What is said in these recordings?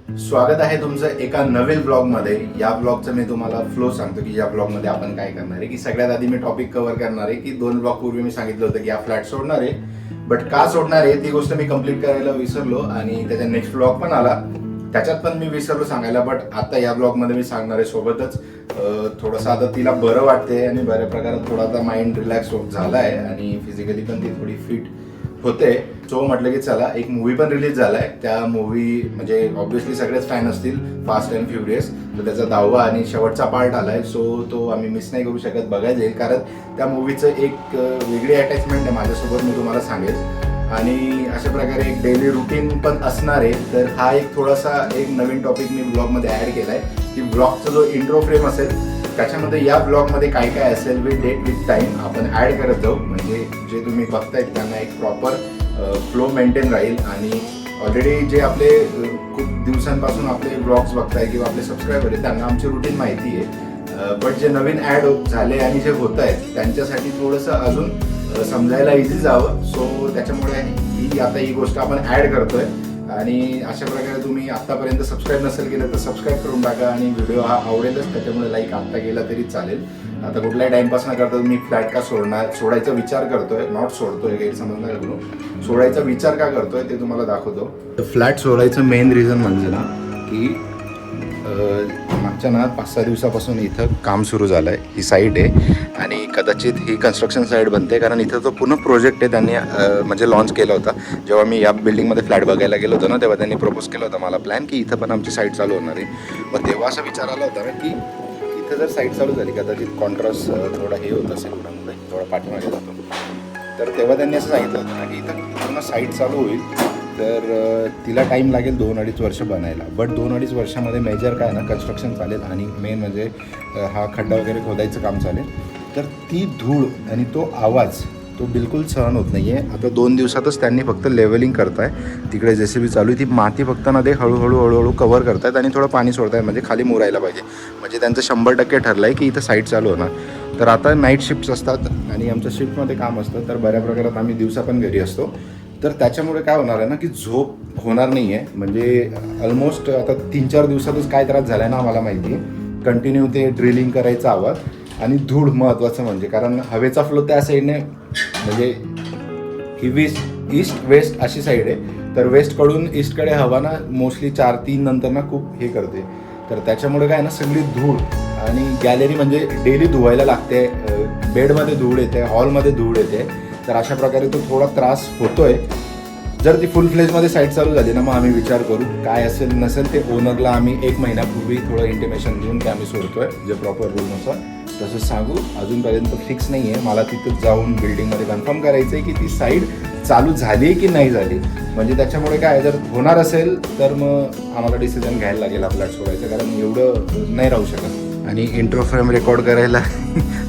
स्वागत आहे तुमचं एका नवीन ब्लॉगमध्ये. या ब्लॉगचं मी तुम्हाला फ्लो सांगतो की या ब्लॉगमध्ये आपण काय करणार आहे. की सगळ्यात आधी मी टॉपिक कव्हर करणार आहे की 2 ब्लॉग पूर्वी मी सांगितलं होतं की हा फ्लॅट सोडणार आहे, बट का सोडणार आहे ती गोष्ट मी कंप्लीट करायला विसरलो आणि त्याचा नेक्स्ट ब्लॉग पण आला त्याच्यात पण मी विसरलो सांगायला. बट आता या ब्लॉगमध्ये मी सांगणार आहे. सोबतच थोडंसं आता तिला बरं वाटते आणि बऱ्या प्रकारात थोडा आता माइंड रिलॅक्स झाला आहे आणि फिजिकली पण ती थोडी फिट होते. सो म्हटलं की चला, एक मूवी पण रिलीज झालाय. त्या मूवी म्हणजे ऑब्व्हियसली सगळेच फॅन असतील, फास्ट अँड फ्युरियस. तर त्याचा 10वा आणि शेवटचा पार्ट आलाय. सो तो आम्ही मिस नाही करू शकत, बघायला येईल. कारण त्या मूवीचं एक वेगळी अटॅचमेंट आहे माझ्यासोबत, मी तुम्हाला सांगेल. आणि अशा प्रकारे एक डेली रुटीन पण असणार आहे. तर हा एक थोडासा एक नवीन टॉपिक मी ब्लॉगमध्ये ॲड केलाय की ब्लॉगचा जो इंट्रो फ्रेम असेल त्याच्यामध्ये या ब्लॉगमध्ये काय काय असेल विथ डेट विथ टाईम आपण ॲड करत जाऊ. म्हणजे जे तुम्ही बघतायत त्यांना एक प्रॉपर फ्लो मेंटेन राहील. आणि ऑलरेडी जे आपले खूप दिवसांपासून आपले ब्लॉग्स बघताय किंवा आपले सबस्क्रायबर आहेत त्यांना आमची रुटीन माहिती आहे. बट जे नवीन ॲड झाले आणि जे होत आहेत त्यांच्यासाठी थोडंसं अजून समजायला इझी जावं. सो त्याच्यामुळे ही गोष्ट आपण ॲड करतोय. आणि अशा प्रकारे तुम्ही आत्तापर्यंत सबस्क्राईब नसेल केलं तर सबस्क्राईब करून टाका. आणि व्हिडिओ हा आवडेलच, त्याच्यामुळे लाईक आत्ता केला तरी चालेल. आता कुठलाही टाइमपास न करता मी फ्लॅट का सोडायचा विचार करतोय, नॉट सोडतोय, गैरसमज नका करू. सोडायचा विचार का करतोय ते तुम्हाला दाखवतो. फ्लॅट सोडायचं मेन रिझन म्हणजे ना की मागच्या ना 5-6 दिवसापासून इथं काम सुरू झालं आहे. ही साईट आहे आणि कदाचित ही कन्स्ट्रक्शन साईट बनते, कारण इथं जो पूर्ण प्रोजेक्ट आहे त्यांनी म्हणजे लॉन्च केला होता. जेव्हा मी या बिल्डिंगमध्ये फ्लॅट बघायला गेलो होतो ना, तेव्हा त्यांनी प्रपोज केला होता मला प्लॅन की इथं पण आमची साईट चालू होणार आहे. मग तेव्हा असा विचार आला होता ना की इथं जर साईट चालू झाली, कदाचित कॉन्ट्रास्ट थोडा हे होत असेल, थोडा पाठीमागे जातो. तर तेव्हा त्यांनी असं सांगितलं होतं ना की इथं पूर्ण साईट चालू होईल तर तिला टाईम लागेल 2-2.5 वर्ष बनायला. बट 2-2.5 वर्षामध्ये मेजर काय ना कन्स्ट्रक्शन चालेल आणि मेन म्हणजे हा खड्डा वगैरे खोदायचं काम चालेल. तर ती धूळ आणि तो आवाज तो बिलकुल सहन होत नाही आहे. आता 2 दिवसातच त्यांनी फक्त लेवलिंग करताय, तिकडे JCB चालू आहे. ती माती फक्त ना ते हळूहळू कव्हर करतायत आणि थोडं पाणी सोडतायत म्हणजे खाली मुरायला पाहिजे. म्हणजे त्यांचं 100% ठरलं आहे की इथं साईट चालू होणार. तर आता नाईट शिफ्ट्स असतात आणि आमच्या शिफ्टमध्ये काम असतं, तर बऱ्या प्रकारात आम्ही दिवसा पण घरी असतो. तर त्याच्यामुळे काय होणार आहे ना की झोप होणार नाही आहे. म्हणजे ऑलमोस्ट आता 3-4 दिवसातच काय त्रास झाला आहे ना आम्हाला माहिती आहे. कंटिन्यू ते ड्रिलिंग करायचा आवाज आणि धूळ महत्त्वाचं म्हणजे, कारण हवेचा फ्लो त्या साईडने म्हणजे ही ईस्ट वेस्ट अशी साईड आहे. तर वेस्टकडून ईस्टकडे हवा ना मोस्टली 4-3 नंतर ना खूप हे करते. तर त्याच्यामुळे काय ना सगळी धूळ आणि गॅलरी म्हणजे डेली धुवायला लागते. बेडमध्ये धूळ येते, हॉलमध्ये धूळ येते. तर अशा प्रकारे तो थोडा त्रास होतोय. जर ती फुल फ्लेजमध्ये साईट चालू झाली ना मग आम्ही विचार करू काय असेल नसेल ते ओनरला आम्ही 1 महिन्यापूर्वी थोडं इंटिमेशन देऊन ते आम्ही सोडतोय जे प्रॉपर रूलनुसार तसं सांगू. अजूनपर्यंत फिक्स नाही आहे. मला तिथं जाऊन बिल्डिंगमध्ये कन्फर्म करायचं आहे की ती साईट चालू झाली की नाही झाली. म्हणजे त्याच्यामुळे काय जर होणार असेल तर मग आम्हाला डिसिजन घ्यायला लागेल हा फ्लॅट सोडायचं, कारण एवढं नाही राहू शकत. आणि इंट्रो फ्रेम रेकॉर्ड करायला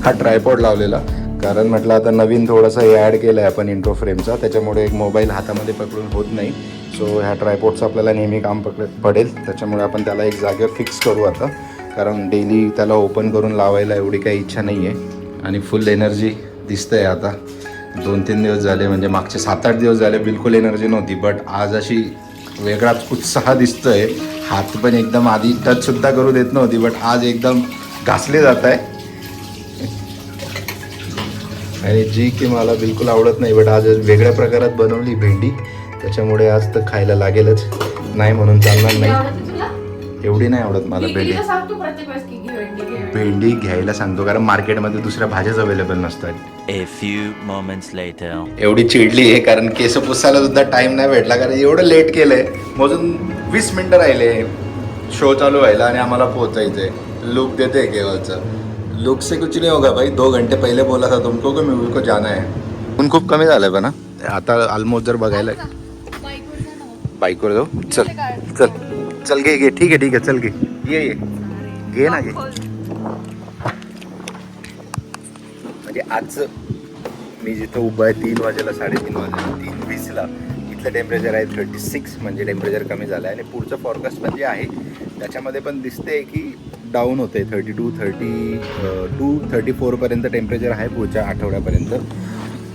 हा ट्रायपॉड लावलेला, कारण म्हटलं आता नवीन थोडंसं हे ॲड केलं आहे आपण इंट्रो फ्रेमचा, त्याच्यामुळे एक मोबाईल हातामध्ये पकडून होत नाही. सो ह्या ट्रायपॉडचं आपल्याला नेहमी काम पडेल. त्याच्यामुळे आपण त्याला एक जागेवर फिक्स करू आता, कारण डेली त्याला ओपन करून लावायला एवढी काही इच्छा नाही आहे. आणि फुल एनर्जी दिसतंय आता. 2-3 दिवस झाले, म्हणजे मागचे 7-8 दिवस झाले बिलकुल एनर्जी नव्हती. बट आज अशी वेगळाच उत्साह दिसतोय. हात पण एकदम आधी टचसुद्धा करू देत नव्हती, बट आज एकदम घासले जात आहे. आणि जी की मला बिलकुल आवडत नाही, बट आज वेगळ्या प्रकारात बनवली भेंडी, त्याच्यामुळे आज तर खायला लागेलच. नाही म्हणून चालणार नाही. एवढी नाही आवडत मला भेंडी. भेंडी घ्यायला सांगतो कारण मार्केटमध्ये दुसऱ्या भाज्याच अवेलेबल नसतात. A few moments later. एवढी चिडली आहे कारण केस पुसायला सुद्धा टाइम नाही भेटला, कारण एवढं लेट केलंय. मोजून 20 मिनिटं राहिले शो चालू व्हायला आणि आम्हाला पोहोचायचंय. लुक देते केवळचं. लुक से कुछ नहीं होगा भाई. 2 घंटे पहिले बोला था तुमको कि मूवी को जाना है. पण खूप कमी झालंय पण आता ऑलमोस्ट जर बघायला बाईकवर जाऊ. चल चल चल घे ठीक आहे चल घे घे ना घे. म्हणजे आज मी जिथं उभं आहे 3 वाजेला 3:30 वाजेला 3:20ला इथलं टेम्परेचर आहे 36, म्हणजे टेम्परेचर कमी झालं आहे. आणि पुढचं फॉरकास्ट पण जे आहे त्याच्यामध्ये पण दिसते की डाऊन होते. 32, 34पर्यंत टेम्परेचर आहे पुढच्या आठवड्यापर्यंत.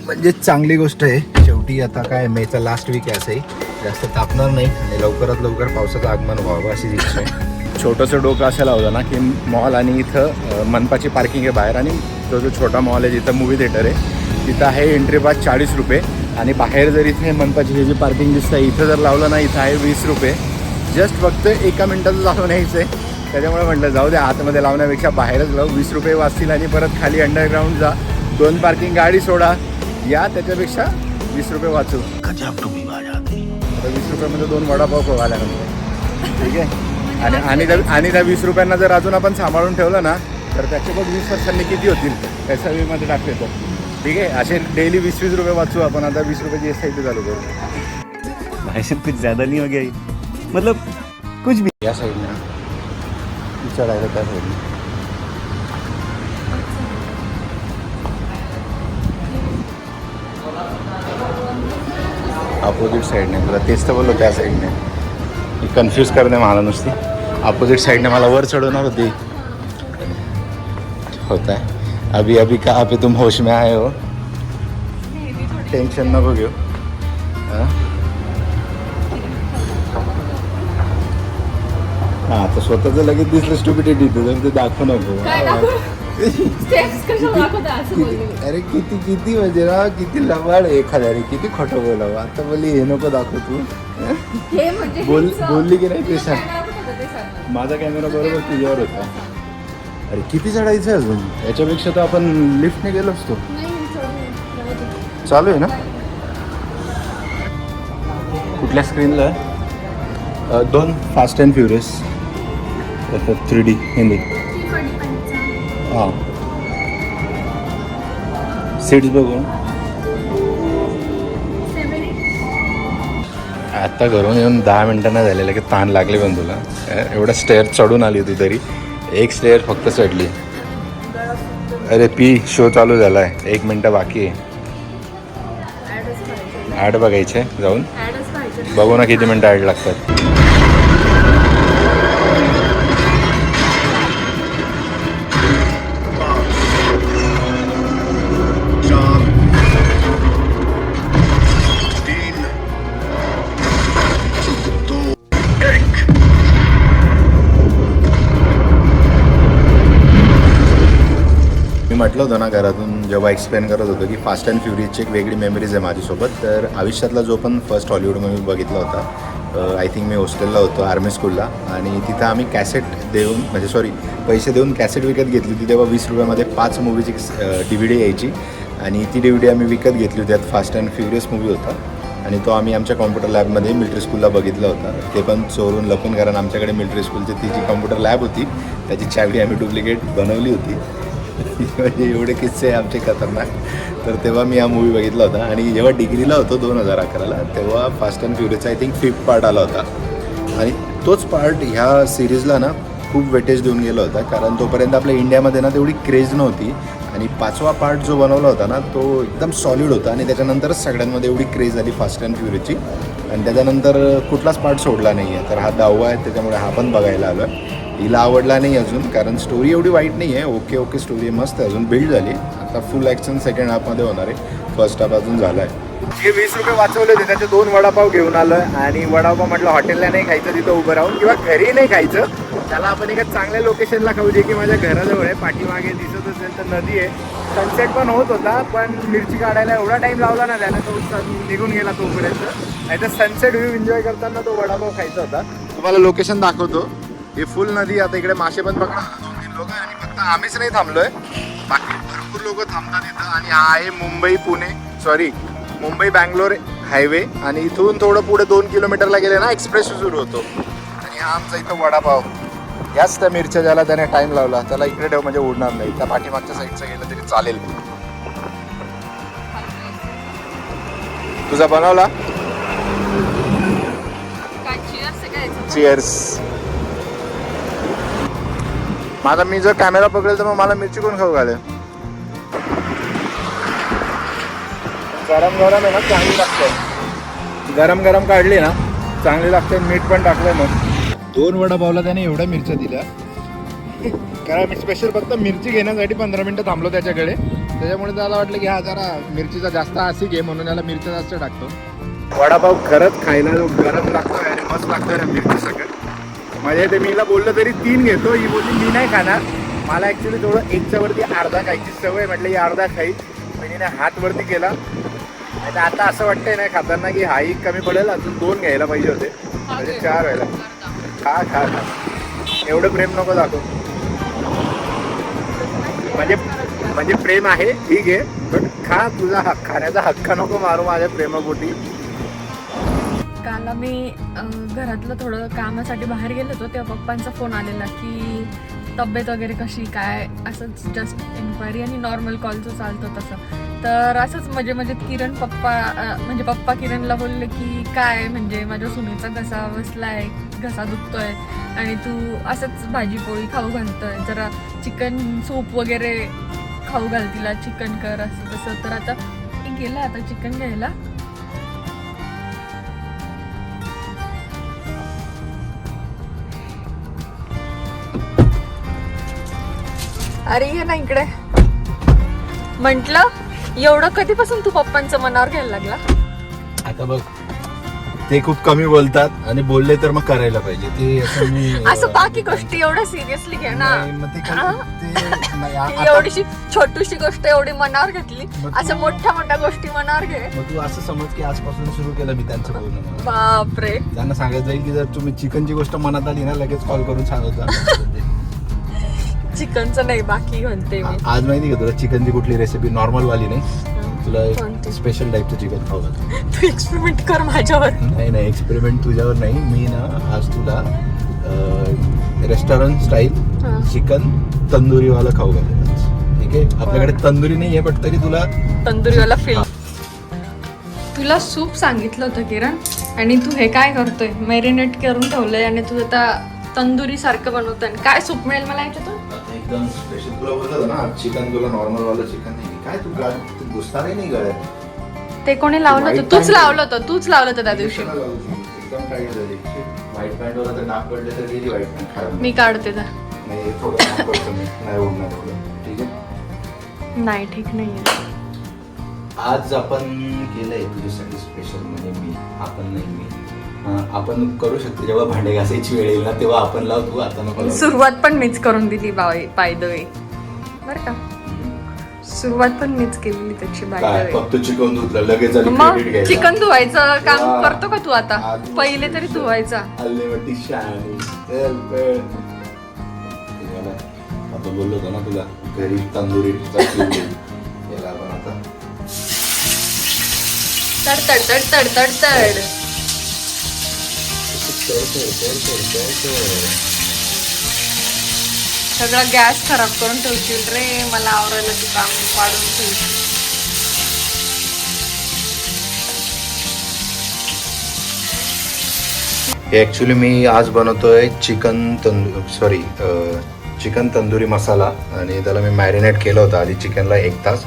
म्हणजे चांगली गोष्ट आहे. शेवटी आता काय मेचा लास्ट वीक आहे, असंही जास्त तापणार नाही आणि लवकरात लवकर पावसाचं आगमन व्हावं अशी इच्छा आहे. छोटंसं डोकं असं लावलं ना की मॉल आणि इथं मनपाची पार्किंग आहे बाहेर, आणि जो छोटा मॉल आहे जिथं मूवी थिएटर आहे तिथं आहे एंट्री पास 40 रुपये, आणि बाहेर जर इथे मनपाची हे जी पार्किंग दिसतं इथं जर लावलं ना इथं आहे 20 रुपये. जस्ट फक्त 1 मिनिटाचं जाऊन यायचं आहे. त्याच्यामुळे म्हटलं जाऊ दे, आतमध्ये लावण्यापेक्षा बाहेरच लावू, 20 रुपये वाचतील आणि परत खाली अंडरग्राऊंड जा, 2 पार्किंग गाडी सोडा, या त्याच्यापेक्षा 20 रुपये वाचू. आता 20 रुपयामध्ये 2 वडापाव खाऊ आल्यानंतर ठीक आहे. आणि त्या 20 रुपयांना जर अजून आपण सांभाळून ठेवलं ना तर त्याचे बघ 20 वर्षांनी किती होतील SIV टाकले तर. ठीक आहे, असे डेली 20-20 रुपये वाचू आपण. आता 20 रुपयाची SIP चालू करू. भाई साहब कुछ ज़्यादा नहीं हो गया ये? मतलब कुछ भी. या साईडला चढायला त्या साईडला अपोजिट साईडने, तुला तेच तर बोललो त्या साईडने. कन्फ्यूज करणे मला नुसती. अपोजिट साईडने मला वर चढवणार होती. होता है अभी अभी कहाँ पे तुम होश में आए हो. टेन्शन नको घेऊ. हां तर स्वतःचं लगेच दिसलं स्टुपिडिटी, तुझं ते दाखवू नको. अरे किती किती म्हणजे ना किती लवाड एखाद्या रे, किती खोटं बोलावं. आता बोलली हे नको दाखव तू. बोलली की नाही ते सांग. माझा कॅमेरा बरोबर तुझ्यावर होता. अरे किती चढायचं आहे अजून, याच्यापेक्षा तर आपण लिफ्टने गेलो असतो. चालू आहे ना कुठल्या स्क्रीनला? 2 fast and furious 3D Hindi. हां सीट्स बघू. आता घरून येऊन 10 मिनटं नाही झालेलं की ताण लागले पण तुला. एवढं स्टेअर चढून आली तू तरी 1 स्टेअर फक्त चढली. अरे पी शो चालू झाला आहे, 1 मिनटं बाकी आहे. ॲड बघायचे जाऊन बघू ना किती मिनटं ॲड लागतात. मी म्हटलं होतं ना घरातून जेव्हा एक्सप्लेन करत होतो की फास्ट अँड फ्युरियसची एक वेगळी मेमरीज आहे माझ्यासोबत. तर आयुष्यातला जो पण फर्स्ट हॉलिवूड मूवी बघितला होता, आय थिंक मी हॉस्टेलला होतो आर्मी स्कूलला, आणि तिथं आम्ही कॅसेट देऊन पैसे देऊन कॅसेट विकत घेतली होती. तेव्हा 20 रुपयामध्ये 5 मूवीची DVD यायची, आणि ती DVD आम्ही विकत घेतली होती. त्यात फास्ट अँड फ्युरियस मूवी होता, आणि तो आम्ही आमच्या कॉम्प्युटर लॅबमध्ये मिलिटरी स्कूलला बघितला होता. ते पण चोरून लपून, कारण आमच्याकडे मिलिटरी स्कूलची ती जी कॉम्प्युटर लॅब होती त्याची चावी आम्ही डुप्लिकेट बनवली होती. म्हणजे एवढे किस्से आमचे खतरनाक. तर तेव्हा मी हा मूवी बघितला होता, आणि जेव्हा डिग्रीला होतो 2011ला तेव्हा फास्ट अँड फ्युरियसचा आय थिंक 5th पार्ट आला होता, आणि तोच पार्ट ह्या सिरीजला ना खूप वेटेज देऊन गेला होता, कारण तोपर्यंत आपल्या इंडियामध्ये ना तेवढी क्रेज नव्हती. आणि 5वा पार्ट जो बनवला होता ना तो एकदम सॉलिड होता, आणि त्याच्यानंतरच सगळ्यांमध्ये एवढी क्रेज आली फास्ट अँड फ्युरियसची, आणि त्याच्यानंतर कुठलाच पार्ट सोडला नाही आहे. तर हा 10वा आहे, त्याच्यामुळे हा पण बघायला आलो आहे. हिला आवडला नाही अजून, कारण स्टोरी एवढी वाईट नाही आहे, ओके स्टोरी मस्त आहे, अजून बिल्ड झाली. आता फुल ॲक्शन सेकंड हाफमध्ये होणार आहे, फर्स्ट हाफ अजून झाला आहे. हे 20 रुपये वाचवले होते, त्याचे 2 वडापाव घेऊन आलं, आणि वडापाव म्हटलं हॉटेलला नाही खायचं, तिथं उभं राहून किंवा घरी नाही खायचं, त्याला आपण एका चांगल्या लोकेशनला खाऊ, जे की माझ्या घराजवळ आहे. पाठीमागे दिसत असेल तर नदी आहे, सनसेट पण होत होता, पण मिरची काढायला एवढा टाईम लावला ना त्याने, तो निघून गेला तोपर्यंत. नाही तर सनसेट व्ह्यू एन्जॉय करताना तो वडापाव खायचा होता. तुम्हाला लोकेशन दाखवतो. ही फुल नदी. आता इकडे मासे पण पकडा 2-3 लोक, आणि फक्त आम्हीच नाही थांबलोय, बाकी भरपूर लोक थांबतात इथं. आणि हा आहे मुंबई बँगलोर हायवे, आणि इथून थोडं पुढे 2 किलोमीटरला गेले ना एक्सप्रेस सुरू होतो. आणि हा आमचा इथं वडापाव. याच त्या मिरच्या ज्याला त्याने टाइम लावला त्याला इकडे ठेव, म्हणजे उडणार नाही. त्या पाठीमागच्या साईडचं गेलं तरी चालेल. तुझा बनवला? चिअर्स. माझा मी जर कॅमेरा पकडेल तर मग मला मिरची कोण खाऊ घालेल? गरम आहे ना, चांगली लागते. गरम काढली ना चांगली लागते. मीठ पण टाकलंय. मग 2 वडापावला त्याने एवढ्या मिरच्या दिल्या, कारण मी स्पेशल फक्त मिरची घेण्यासाठी 15 मिनटं थांबलो त्याच्याकडे. त्याच्यामुळे त्याला वाटलं की हा जरा मिरचीचा जास्त आसिक आहे म्हणून याला मिरच्या जास्त टाकतो. वडापाव खरंच खायला जो गरम लागतोय आणि मस्त लागतोय ना मिरची सगळं. म्हणजे ते मीला बोललं तरी 3 घेतो, ही बोलली मी नाही खाणार. मला ॲक्च्युली थोडं 1च्या वरती अर्धा खायची सवय, म्हटलं ही अर्धा खाईल. बहिणीने हात वरती केला आणि आता असं वाटतंय ना खाताना की हाही कमी पडेल, अजून 2 घ्यायला पाहिजे होते, म्हणजे 4 व्हायला. खा खा खा, एवढं प्रेम नको दाखव. म्हणजे प्रेम आहे ठीक आहे, पण खा, तुझा खाण्याचा हक्क नको मारू माझ्या प्रेमापोटी. काल आम्ही घरातलं थोडं कामासाठी बाहेर गेलो होतो, तेव्हा पप्पांचा फोन आलेला की तब्येत वगैरे कशी काय, असंच जस्ट इन्क्वायरी आणि नॉर्मल कॉलचं चालतं तसं. तर असंच म्हणजे किरण पप्पा किरणला बोलले की काय म्हणजे माझ्या सुनेचा घसा बसलाय, घसा दुखतोय आणि तू असंच भाजी पोळी खाऊ घालतोय, जरा चिकन सूप वगैरे खाऊ घाल तिला, चिकन कर असं तसं. तर आता गेला आता चिकन घ्यायला. अरे ये ना इकडे. म्हंटल एवढं कधीपासून तू पप्पांचं मनावर घ्यायला लागला? आता बघ, ते खूप कमी बोलतात आणि बोलले तर मग करायला पाहिजे ते. असं बाकी गोष्टी एवढं सिरियसली घे ना. आता एवढीशी छोटीशी गोष्ट एवढी मनावर घेतली, असं मोठ्या मोठ्या गोष्टी मनावर घे. मग तू असं समज की आजपासून सुरू केलं मी त्यांचं बोलणं. बापरे, त्यांना सांगायचं जाईल की जर तुम्ही चिकनची गोष्ट मनात आली ना लगेच कॉल करून सांगत जा. चिकनचं नाही बाकी म्हणते मी. आज माहिती का तुला चिकनची कुठली रेसिपी नॉर्मल वाली नाही, तुला कोणती? स्पेशल टाईपचं चिकन खाऊ घालतो. तू एक्सपेरिमेंट कर माझ्यावर. नाही एक्सपेरिमेंट तुझ्यावर नाही. मी ना आज तुला रेस्टॉरंट स्टाईल चिकन तंदुरीवाला खाऊ घालेल. ठीक आहे, आपल्याकडे तंदुरी नाही आहे, पण तरी तुला तंदुरीवाला फील. तुला सूप सांगितलं होतं किरण, आणि तू हे काय करतोय, मॅरिनेट करून ठेवलंय आणि तू आता तंदुरी सारखं बनवतोय. काय सूप मिळेल मला याच्यातून? एकदम स्पेशल तुला बोलतो ना चिकन, तुला नॉर्मल वाला चिकन नाही. काय तू घुसताही नाही गळ्यात. ते कोणी लावलं होतं? तूच लावलं होतं त्या दिवशी. एकदम टाईट झाली. व्हाईट पॅन्ट वर आता डाग पडले तर गेली व्हाईट पॅन्ट खराब. मी काढते त्या. नाही थोडं काम करतो मी, नाही उडणार थोडं. ठीक आहे, नाही ठीक नाहीये. आज आपण केलंय तुझ्यासाठी स्पेशल. म्हणजे आपण करू शकतो जेव्हा भांडे घासायची वेळ येईल ना तेव्हा आपण लाव, तू आता नको. सुरुवात पण मीच करून दिली बाय द वे, बरं का. सुरुवात पण मीच केलेली त्याची बाय द काय वे. फक्त चिकन धुतलं लगेच आली मग credit घ्यायला. चिकन धुवायचं काम वा. करतो का तू आता? आज पहिले तरी धुवायचा. अल्लेवटी शानी चल पण. आता बोललो होतो ना तुला घरी तंदुरी याला आपण आता तड. सगळा गॅस खराब करून ठेवशील रे, मला आवरायला तू काम वाढून ठेवशील. ॲक्च्युली मी आज बनवतोय चिकन तंदुरी मसाला. आणि त्याला मी मॅरिनेट केलं होतं आधी चिकनला 1 तास,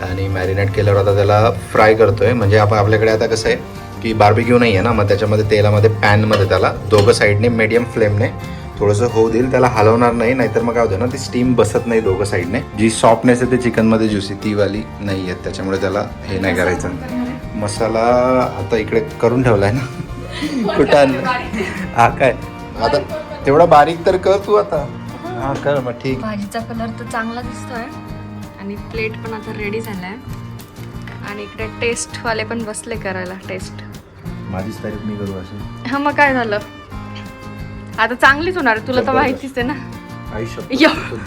आणि मॅरिनेट केल्यावर आता त्याला फ्राय करतोय. म्हणजे आपल्याकडे आता कसं आहे की बार्बिक्यू नाही आहे ना, मग त्याच्यामध्ये तेलामध्ये पॅनमध्ये त्याला दोघं साईडने मीडियम फ्लेमने थोडंसं होऊ देईल. त्याला हलवणार नाही, नाहीतर मग काय होतं ना ती स्टीम बसत नाही दोघं साईडने. जी सॉफ्टनेस आहे ते चिकनमध्ये ज्युसी ती वाली नाही आहे, त्याच्यामुळे त्याला हे नाही करायचं. मसाला आता इकडे करून ठेवलाय ना कुठं आणलं? हा काय आता तेवढा बारीक तर कर तू आता. हा कर मग ठीक. भाजीचा कलर तर चांगला दिसतोय आणि प्लेट पण आता रेडी झालाय. आणि इकडे टेस्ट वाले पण बसले करायला टेस्ट. माझीच तारीफ मी करू असं? हा मग काय झालं, आता चांगलीच होणार, तुला तर माहितीच आहे ना.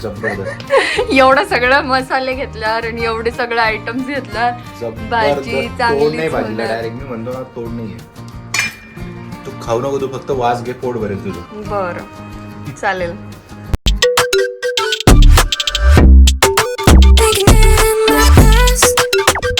जबरदस्त. एवढं सगळं मसाले घेतल्यावर आणि एवढे सगळे आयटम्स घेतल्यावर भाजी चांगली. भाजीला डायरेक्ट मी म्हणतो ना तोड नाहीये. तू खाऊ नको, तू फक्त वास घे, पोट भरेल तुझं. बरं चालेल.